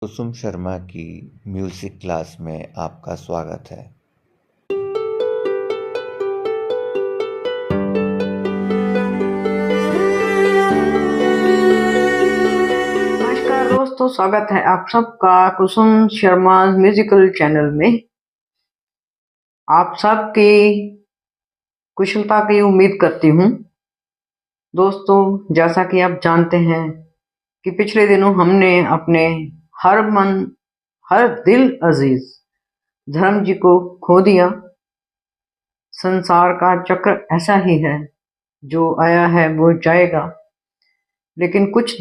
कुसुम शर्मा की music class में आपका स्वागत है। नमस्कार दोस्तों, स्वागत है आप सबका कुसुम शर्मा म्यूजिकल चैनल में। आप सबकी कुशलता की उम्मीद करती हूँ। दोस्तों, जैसा कि आप जानते हैं कि पिछले दिनों हमने अपने हर मन हर दिल अजीज धर्म जी को खो दिया। संसार का चक्र ऐसा ही है, जो आया है वो जाएगा। लेकिन कुछ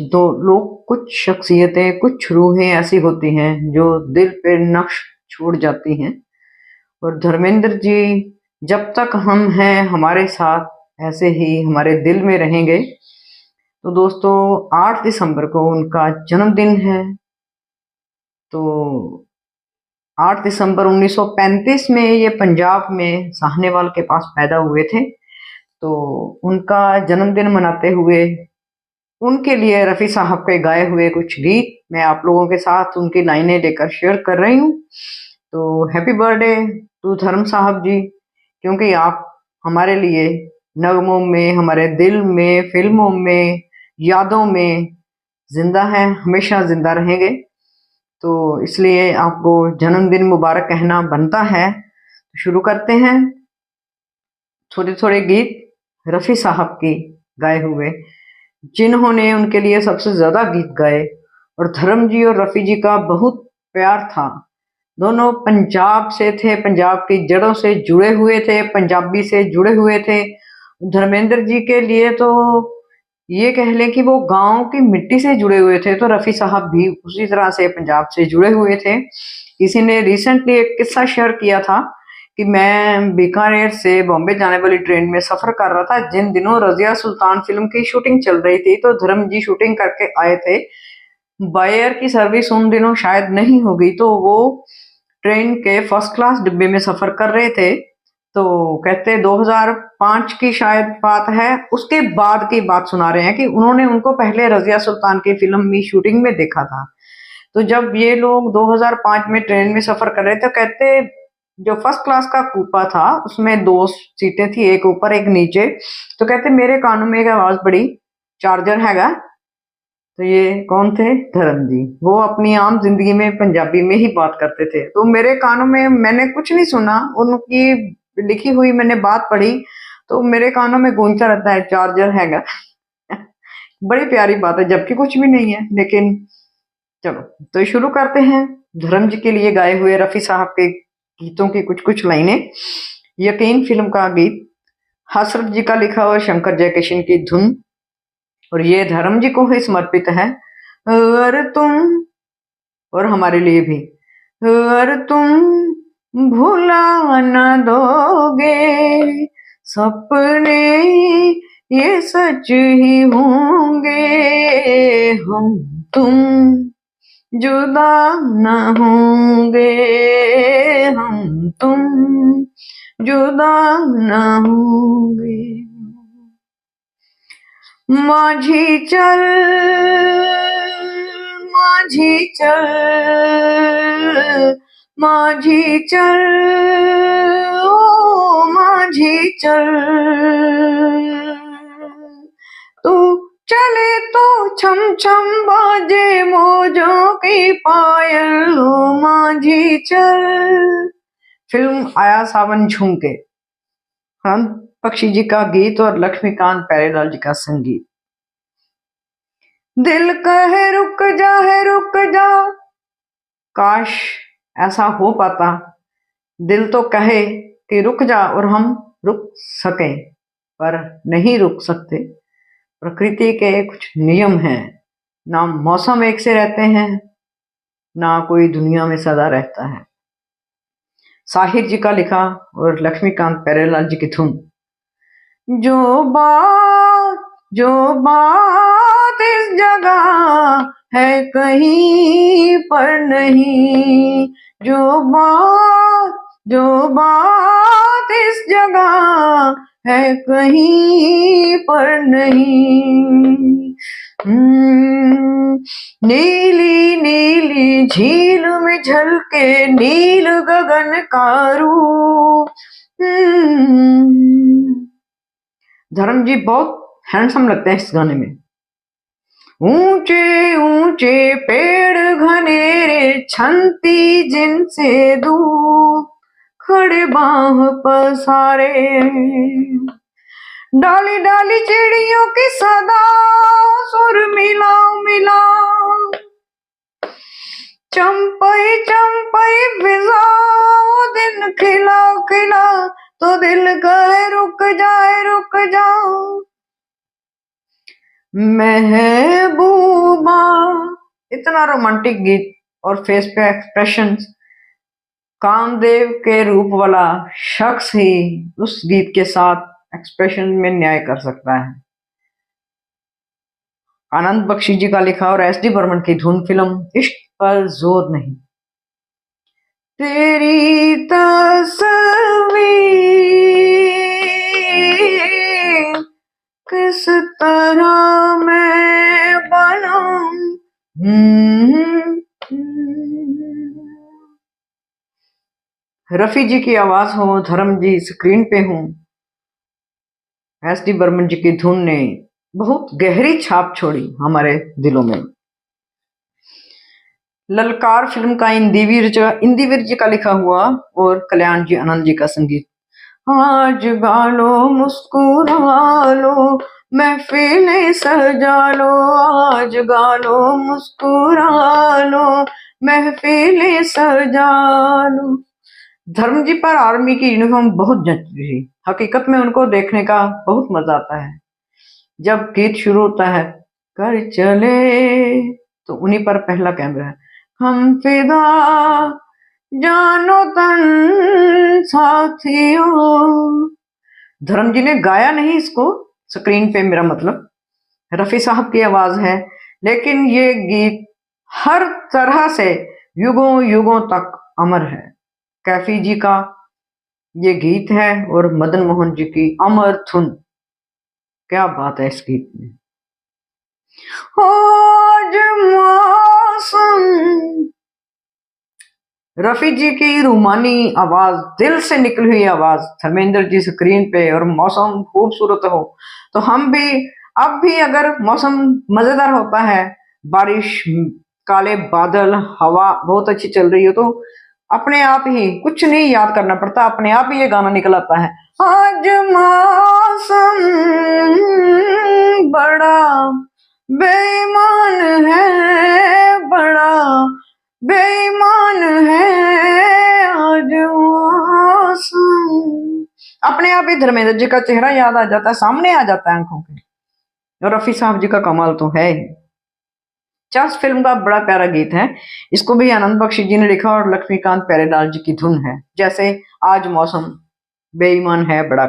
शख्सियतें, कुछ रूहें ऐसी होती हैं जो दिल पे नक्श छोड़ जाती हैं। और धर्मेंद्र जी जब तक हम हैं हमारे साथ ऐसे ही हमारे दिल में रहेंगे। तो दोस्तों, 8 दिसंबर को उनका जन्मदिन है। तो 8 दिसंबर 1935 में ये पंजाब में साहनेवाल के पास पैदा हुए थे। तो उनका जन्मदिन मनाते हुए उनके लिए रफ़ी साहब के गाए हुए कुछ गीत मैं आप लोगों के साथ उनकी लाइनें लेकर शेयर कर रही हूँ। तो हैप्पी बर्थडे टू धर्म साहब जी, क्योंकि आप हमारे लिए नगमों में, हमारे दिल में, फिल्मों में, यादों में जिंदा हैं, हमेशा जिंदा रहेंगे। तो इसलिए आपको जन्मदिन मुबारक कहना बनता है। तो शुरू करते हैं। थोड़े थोड़े गीत रफ़ी साहब के गाए हुए, जिन्होंने उनके लिए सबसे ज्यादा गीत गाए। और धर्म जी और रफ़ी जी का बहुत प्यार था। दोनों पंजाब से थे, पंजाब की जड़ों से जुड़े हुए थे, पंजाबी से जुड़े हुए थे। धर्मेंद्र जी के लिए तो ये कह लें कि वो गांव की मिट्टी से जुड़े हुए थे, तो रफ़ी साहब भी उसी तरह से पंजाब से जुड़े हुए थे। किसी ने रिसेंटली एक किस्सा शेयर किया था कि मैं बीकानेर से बॉम्बे जाने वाली ट्रेन में सफर कर रहा था जिन दिनों रजिया सुल्तान फिल्म की शूटिंग चल रही थी। तो धर्म जी शूटिंग करके आए थे। बायर की सर्विस उन दिनों शायद नहीं होगी, तो वो ट्रेन के फर्स्ट क्लास डिब्बे में सफर कर रहे थे। तो कहते 2005 की शायद बात है, उसके बाद की बात सुना रहे हैं कि उन्होंने उनको पहले रजिया सुल्तान की फिल्म में शूटिंग में देखा था। तो जब ये लोग 2005 में ट्रेन में सफर कर रहे थे, कहते जो फर्स्ट क्लास का कूपा था उसमें 2 सीटें थी, एक ऊपर एक नीचे। तो कहते मेरे कानों में एक आवाज पड़ी, चार्जर हैगा। तो ये कौन थे? धर्म जी। वो अपनी आम जिंदगी में पंजाबी में ही बात करते थे। तो मेरे कानों में मैंने कुछ नहीं सुना, उनकी लिखी हुई मैंने बात पढ़ी, तो मेरे कानों में गूंजता रहता है चार्जर हैगा। बड़ी प्यारी बात है, जबकि कुछ भी नहीं है। लेकिन चलो, तो शुरू करते हैं धर्म जी के लिए गाए हुए रफ़ी साहब के गीतों की कुछ कुछ लाइनें। यकीन फिल्म का गीत, हसरत जी का लिखा हुआ, शंकर जयकिशन की धुन, और ये धर्म जी को ही समर्पित है। अगर तुम, और हमारे लिए भी, अगर तुम भुला न दोगे सपने ये सच ही होंगे, हम तुम जुदा न होंगे, हम तुम जुदा न होंगे। माझी चल, माझी चल, माझी चल, ओ माझी चल। तू चले तो छम छम बाजे मौजों की पायल, ओ माझी चल। फिल्म आया सावन झुमके, हम पक्षी जी का गीत और लक्ष्मीकांत प्यारेलाल जी का संगीत। दिल कहे रुक जा है रुक जा, काश ऐसा हो पाता। दिल तो कहे कि रुक जा और हम रुक सके, पर नहीं रुक सकते। प्रकृति के कुछ नियम हैं, ना मौसम एक से रहते हैं, ना कोई दुनिया में सदा रहता है। साहिर जी का लिखा और लक्ष्मीकांत प्यारेलाल जी की धुन। जो बात इस जगह है कहीं पर नहीं, जो बात इस जगह है कहीं पर नहीं। नीली नीली झील में झलके नील गगन का रूप। धर्म जी बहुत हैंडसम लगते हैं इस गाने में। ऊंचे ऊंचे पेड़ घनेरे छंती जिनसे दूर खड़े बाह पसारे। डाली डाली चिड़ियों की सदा सुर मिलाओ मिलाओ। चंपई चंपई फिजाओ दिन खिला खिला तो दिल कहे रुक जाओ। महबूबा, इतना रोमांटिक गीत और फेस पे एक्सप्रेशंस। कामदेव के रूप वाला शख्स ही उस गीत के साथ एक्सप्रेशन में न्याय कर सकता है। आनंद बख्शी जी का लिखा और एस डी बर्मन की धुन, फिल्म इश्क पर जोर नहीं। तेरी तस्वीर किस तरह मैं बनाऊं। रफी जी की आवाज हो, धर्म जी स्क्रीन पे हूं, एस डी बर्मन जी की धुन ने बहुत गहरी छाप छोड़ी हमारे दिलों में। ललकार फिल्म का इंदिवीर जी का लिखा हुआ और कल्याण जी आनंद जी का संगीत। आज गालो मुस्कुरा लो महफिलें सजा लो, आज गालो मुस्कुरा लो महफिलें सजा लो। धर्म जी पर आर्मी की यूनिफॉर्म बहुत जचती थी। हकीकत में उनको देखने का बहुत मजा आता है। जब गीत शुरू होता है कर चले तो उन्हीं पर पहला कैमरा है। हम फिदा जानो तन साथियों। धर्म जी ने गाया नहीं इसको स्क्रीन पे, मेरा मतलब रफी साहब की आवाज है, लेकिन ये गीत हर तरह से युगों युगों तक अमर है। कैफी जी का ये गीत है और मदन मोहन जी की अमर धुन, क्या बात है इस गीत में। आज मौसम, रफी जी की रूमानी आवाज, दिल से निकली हुई आवाज, धर्मेंद्र जी स्क्रीन पे, और मौसम खूबसूरत हो तो हम भी अब भी अगर मौसम मजेदार होता है, बारिश, काले बादल, हवा बहुत अच्छी चल रही हो तो अपने आप ही कुछ नहीं याद करना पड़ता, अपने आप ही ये गाना निकल आता है। आज मौसम बड़ा बेईमान है, बड़ा बेईमान है आज मौसम। अपने आप ही धर्मेंद्र जी का चेहरा याद आ जाता है, सामने आ जाता है आंखों के। और रफी साहब जी का कमाल तो है ही। चर्च फिल्म का बड़ा प्यारा गीत है, इसको भी आनंद बख्शी जी ने लिखा और लक्ष्मीकांत प्यारेलाल जी की धुन है। जैसे आज मौसम बेईमान है बड़ा,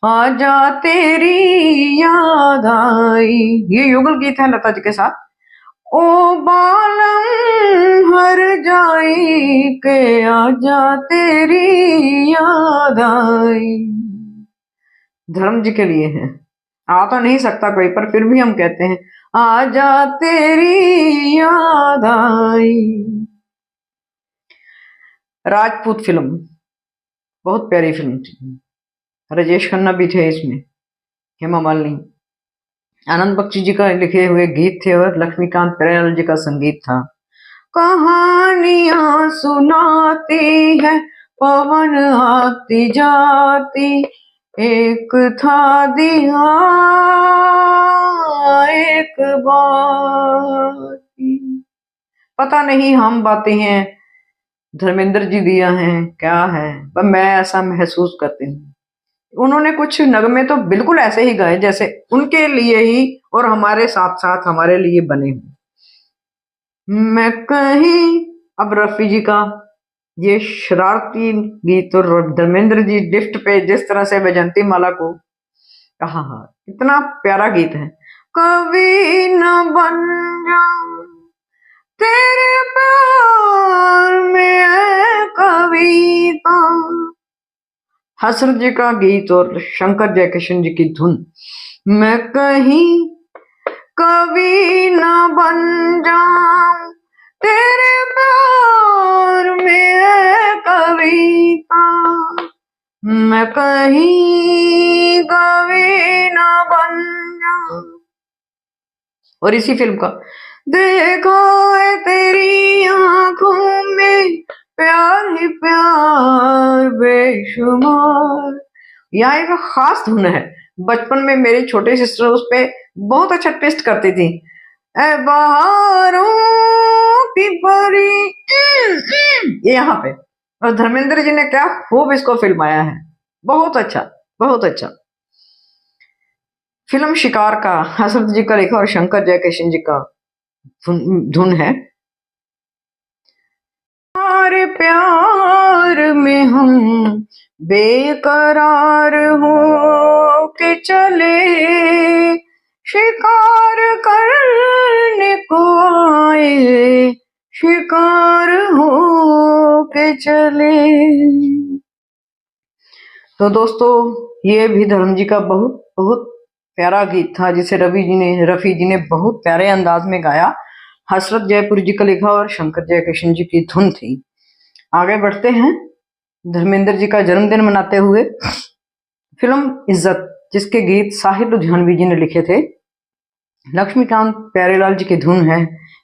आजा तेरी याद आई, ये युगल गीत है लता जी के साथ। ओ बालम हर जाई के आजा तेरी याद आई, धर्म जी के लिए है। आ तो नहीं सकता कोई, पर फिर भी हम कहते हैं आजा तेरी याद आई। राजपूत फिल्म बहुत प्यारी फिल्म थी, राजेश खन्ना भी थे इसमें, हेमा मालिनी, आनंद बख्शी जी का लिखे हुए गीत थे और लक्ष्मीकांत प्यारेलाल जी का संगीत था। कहानियां सुनाती है पवन आती जाती, एक था दिया एक बाती। पता नहीं हम बातें हैं धर्मेंद्र जी दिया है क्या है, पर मैं ऐसा महसूस करती हूँ। उन्होंने कुछ नगमे तो बिल्कुल ऐसे ही गाए जैसे उनके लिए ही और हमारे साथ साथ हमारे लिए बने हुए। मैं कहीं, अब रफी जी का ये शरारती गीत और धर्मेंद्र जी लिफ्ट पे जिस तरह से वैजंती माला को, हाँ इतना प्यारा गीत है। कभी न बन जाऊं तेरे प्यार में कविता, हसरत जी का गीत और शंकर जयकिशन जी की धुन। मैं कहीं कभी न बन जाऊं, तेरे प्यार में है कविता, मैं कहीं कभी न बन जाऊं। और इसी फिल्म का देखा है तेरी आंखों में प्यार ही प्यार बेशुमार, यहाँ एक खास धुन है। बचपन में मेरी छोटी सिस्टर उस पे बहुत अच्छा ट्विस्ट करती थी। ए बहारों की परी, ये यहाँ पे। और धर्मेंद्र जी ने क्या खूब इसको फिल्माया है, बहुत अच्छा, बहुत अच्छा। फिल्म शिकार का हसरत जी का लिखा और शंकर जयकिशन जी का धुन है। हमारे प्यार में हम बेकरार हो के चले, शिकार करने को आए, शिकार हो के चले। तो दोस्तों, ये भी धर्म जी का बहुत बहुत प्यारा गीत था, जिसे रफी जी ने बहुत प्यारे अंदाज में गाया। हसरत जयपुर जी का लिखा और शंकर जयकिशन जी की धुन थी। आगे बढ़ते हैं। धर्मेंद्र जी का जन्मदिन मनाते हुए फिल्म इज्जत, जिसके गीत साहिर लुधियानवी जी ने लिखे थे, लक्ष्मीकांत प्यारेलाल जी की धुन है।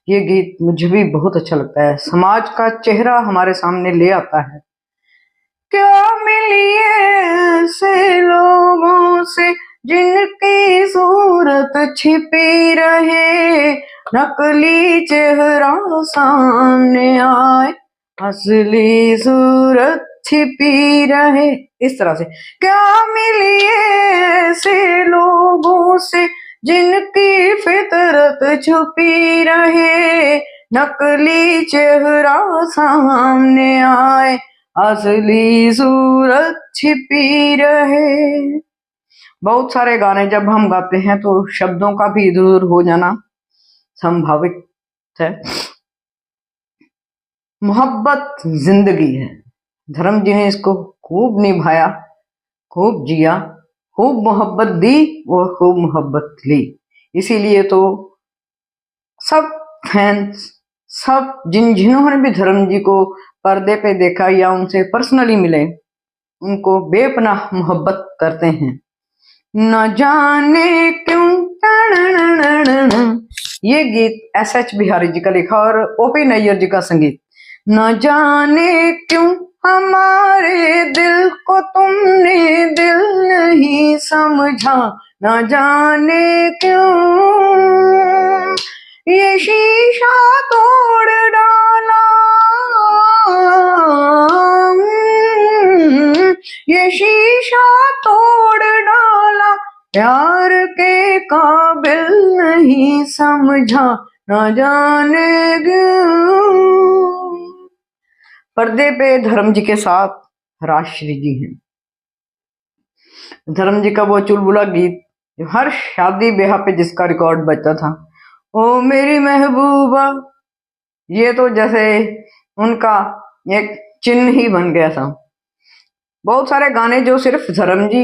ये गीत मुझे भी बहुत अच्छा लगता है, समाज का चेहरा हमारे सामने ले आता है। क्या मिलिए ऐसे लोगों से जिनकी सूरत छिपी रहे, नकली चेहरा सामने आए, असली सूरत छिपी रहे। इस तरह से क्या मिलिए ऐसे लोगों से जिनकी फितरत छुपी रहे, नकली चेहरा सामने आए, असली सूरत छिपी रहे। बहुत सारे गाने जब हम गाते हैं तो शब्दों का भी इधर उधर हो जाना संभावित है। मोहब्बत जिंदगी है, धर्म जी ने इसको खूब निभाया, खूब जिया, खूब मोहब्बत दी और खूब मोहब्बत ली। इसीलिए तो सब फैंस, सब जिन्होंने भी धर्म जी को पर्दे पे देखा या उनसे पर्सनली मिले, उनको बेपनाह मोहब्बत करते हैं। न जाने क्यों, ये गीत एस.एच. बिहारी जी का लिखा और ओ.पी. नैयर जी का संगीत। न जाने क्यों हमारे दिल को तुमने दिल नहीं समझा, न जाने क्यों ये शीशा तोड़ डाला, ये शीशा तोड़ डाला, प्यार के काबिल नहीं समझा, न जाने क्यों। पर्दे पे धर्म जी के साथ राजश्री जी हैं। धर्म जी का वो चुलबुला गीत जो हर शादी ब्याह पे जिसका रिकॉर्ड बजता था, ओ मेरी महबूबा, ये तो जैसे उनका एक चिन्ह ही बन गया था। बहुत सारे गाने जो सिर्फ धर्म जी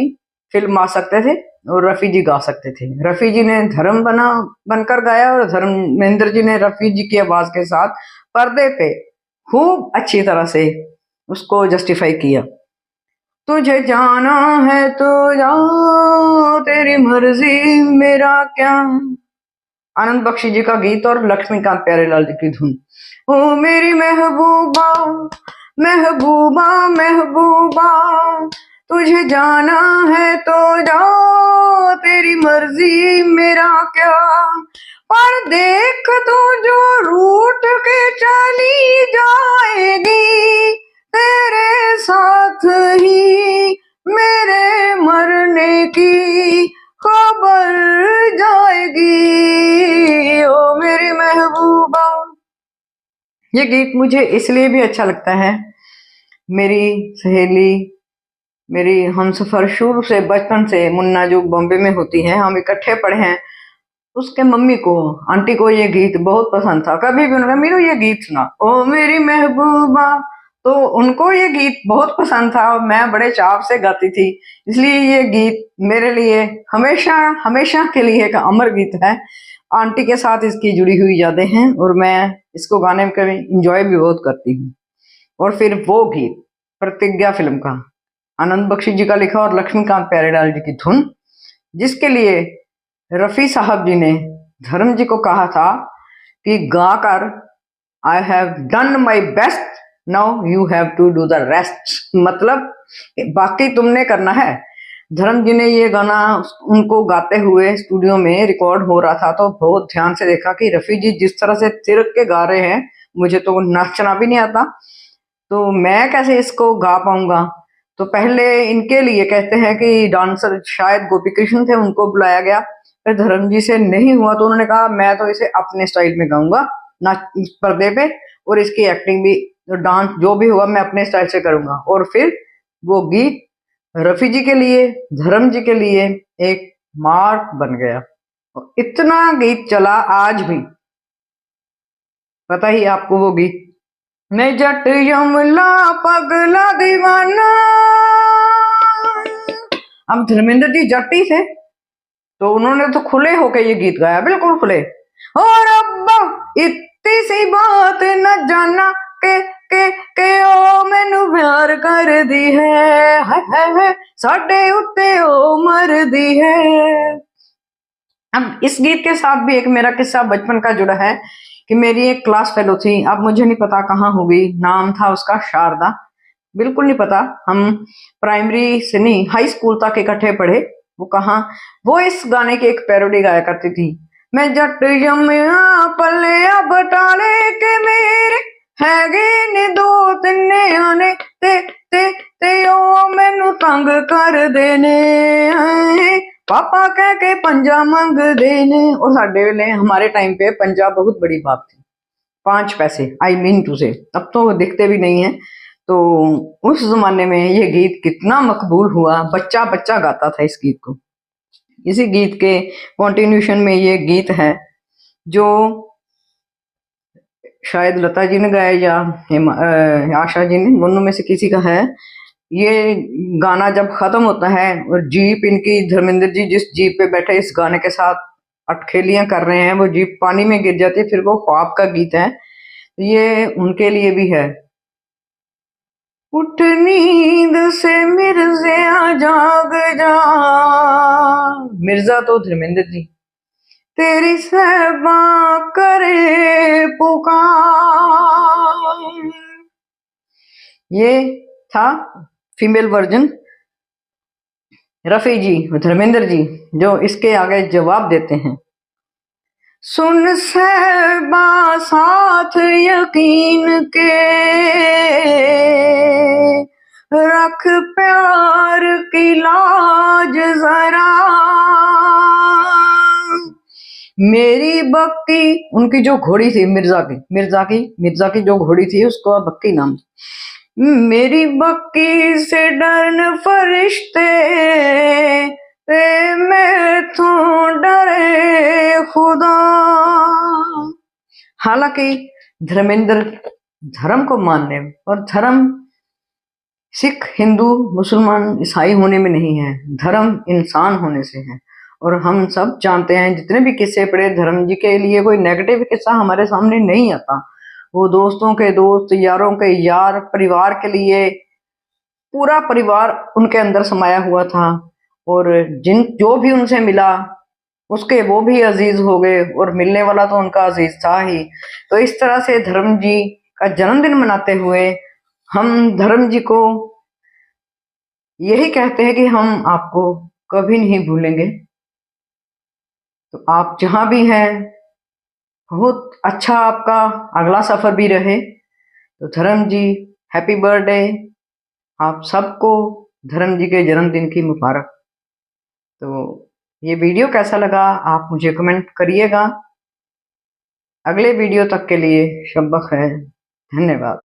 फिल्मा सकते थे और रफी जी गा सकते थे। रफी जी ने धर्म बनकर गाया और धर्मेंद्र जी ने रफी जी की आवाज के साथ पर्दे पे खूब अच्छी तरह से उसको जस्टिफाई किया। तुझे जाना है तो जाओ, तेरी मर्जी मेरा क्या, आनंद बख्शी जी का गीत और लक्ष्मीकांत प्यारेलाल जी की धुन। ओ मेरी महबूबा, महबूबा, महबूबा, तुझे जाना है तो जाओ, तेरी मर्जी मेरा क्या, पर देख तू जो रूठ के चली जाएगी, तेरे साथ ही मेरे मरने की खबर जाएगी, ओ मेरी महबूबा। ये गीत मुझे इसलिए भी अच्छा लगता है, मेरी सहेली, मेरी हमसफर शुरू से बचपन से मुन्ना जो बॉम्बे में होती है, हम इकट्ठे पढ़े हैं। उसके मम्मी को, आंटी को ये गीत बहुत पसंद था। कभी भी उन्होंने मीनू ये गीत सुना, ओ मेरी महबूबा, तो उनको ये गीत बहुत पसंद था और मैं बड़े चाव से गाती थी। इसलिए ये गीत मेरे लिए हमेशा हमेशा के लिए एक अमर गीत है। आंटी के साथ इसकी जुड़ी हुई यादें हैं और मैं इसको गाने में कभी इंजॉय भी बहुत करती हूँ। और फिर वो गीत प्रतिज्ञा फिल्म का, आनंद बख्शी जी का लिखा और लक्ष्मीकांत प्यारेलाल जी की धुन, जिसके लिए रफी साहब जी ने धर्म जी को कहा था कि गाकर I have done my best, now you have to do the rest. मतलब बाकी तुमने करना है। धर्म जी ने ये गाना उनको गाते हुए स्टूडियो में रिकॉर्ड हो रहा था तो बहुत ध्यान से देखा कि रफी जी जिस तरह से थिरक के गा रहे हैं, मुझे तो नाचना भी नहीं आता, तो मैं कैसे इसको गा पाऊंगा। तो पहले इनके लिए कहते हैं कि डांसर शायद गोपी कृष्ण थे, उनको बुलाया गया। फिर धर्म जी से नहीं हुआ तो उन्होंने कहा मैं तो इसे अपने स्टाइल में गाऊंगा नाच पर्दे पे, और इसकी एक्टिंग भी, डांस जो भी हुआ मैं अपने स्टाइल से करूंगा। और फिर वो गीत रफी जी के लिए, धर्म जी के लिए एक मार्क बन गया। इतना गीत चला आज भी, पता ही आपको वो गीत, मैं जट यमला पगला दीवाना। अब धर्मेंद्र जी जट ही थे तो उन्होंने तो खुले होके ये गीत गाया, बिल्कुल खुले। और अब्बा इतनी सी बात न जाना के ओ मैनू प्यार कर दी है साडे उत्ते ओ मर दी है। अब इस गीत के साथ भी एक मेरा किस्सा बचपन का जुड़ा है कि मेरी एक क्लास फेलो थी, अब मुझे नहीं पता कहाँ होगी, नाम था उसका शारदा, बिल्कुल नहीं पता। हम प्राइमरी से नहीं हाई स्कूल तक इकट्ठे पढ़े। वो कहाँ, वो इस गाने की एक पैरोडी गाया करती थी, मैं जट जम्मिया पलिया बटाले के मेरे हैगे ने दो तीन आने ते ओ मैनू तंग कर देने पापा कह के पंजा मंग देने। और साडे वेले हमारे टाइम पे पंजा बहुत बड़ी बात थी, 5 पैसे, आई मीन टू से, अब तो दिखते भी नहीं है। तो उस जमाने में ये गीत कितना मकबूल हुआ, बच्चा बच्चा गाता था इस गीत को। इसी गीत के कॉन्टिन्यूशन में ये गीत है जो शायद लता जी ने गाया या आशा जी ने, दोनों में से किसी का है। ये गाना जब खत्म होता है और जीप इनकी, धर्मेंद्र जी जिस जीप पे बैठे इस गाने के साथ अटखेलियां कर रहे हैं, वो जीप पानी में गिर जाती है, फिर वो ख्वाब का गीत है, ये उनके लिए भी है। उठ नींद से मिर्ज़ा जाग जा, मिर्जा तो धर्मेंद्र जी, तेरी सहबा करे पुकार। ये था फीमेल वर्जन। रफी जी, धर्मेंद्र जी जो इसके आगे जवाब देते हैं, सुन सहबा साथ यकीन के रख प्यार की लाज जरा, मेरी बक्की, उनकी जो घोड़ी थी मिर्जा की जो घोड़ी थी उसको बक्की नाम, मेरी बक्की से डरन फरिश्ते मैं तो डरे खुदा। हालांकि धर्मेंद्र धर्म को मानने, और धर्म सिख हिंदू मुसलमान ईसाई होने में नहीं है, धर्म इंसान होने से है। और हम सब जानते हैं, जितने भी किस्से पढ़े धर्म जी के लिए कोई नेगेटिव किस्सा हमारे सामने नहीं आता। वो दोस्तों के दोस्त, यारों के यार, परिवार के लिए पूरा परिवार उनके अंदर समाया हुआ था, और जो भी उनसे मिला उसके वो भी अजीज हो गए, और मिलने वाला तो उनका अजीज था ही। तो इस तरह से धर्म जी का जन्मदिन मनाते हुए हम धर्म जी को यही कहते हैं कि हम आपको कभी नहीं भूलेंगे। तो आप जहां भी हैं, बहुत अच्छा आपका अगला सफर भी रहे। तो धर्म जी, हैप्पी बर्थडे आप सबको, धर्म जी के जन्मदिन की मुबारक। तो ये वीडियो कैसा लगा आप मुझे कमेंट करिएगा। अगले वीडियो तक के लिए शब बखैर, धन्यवाद।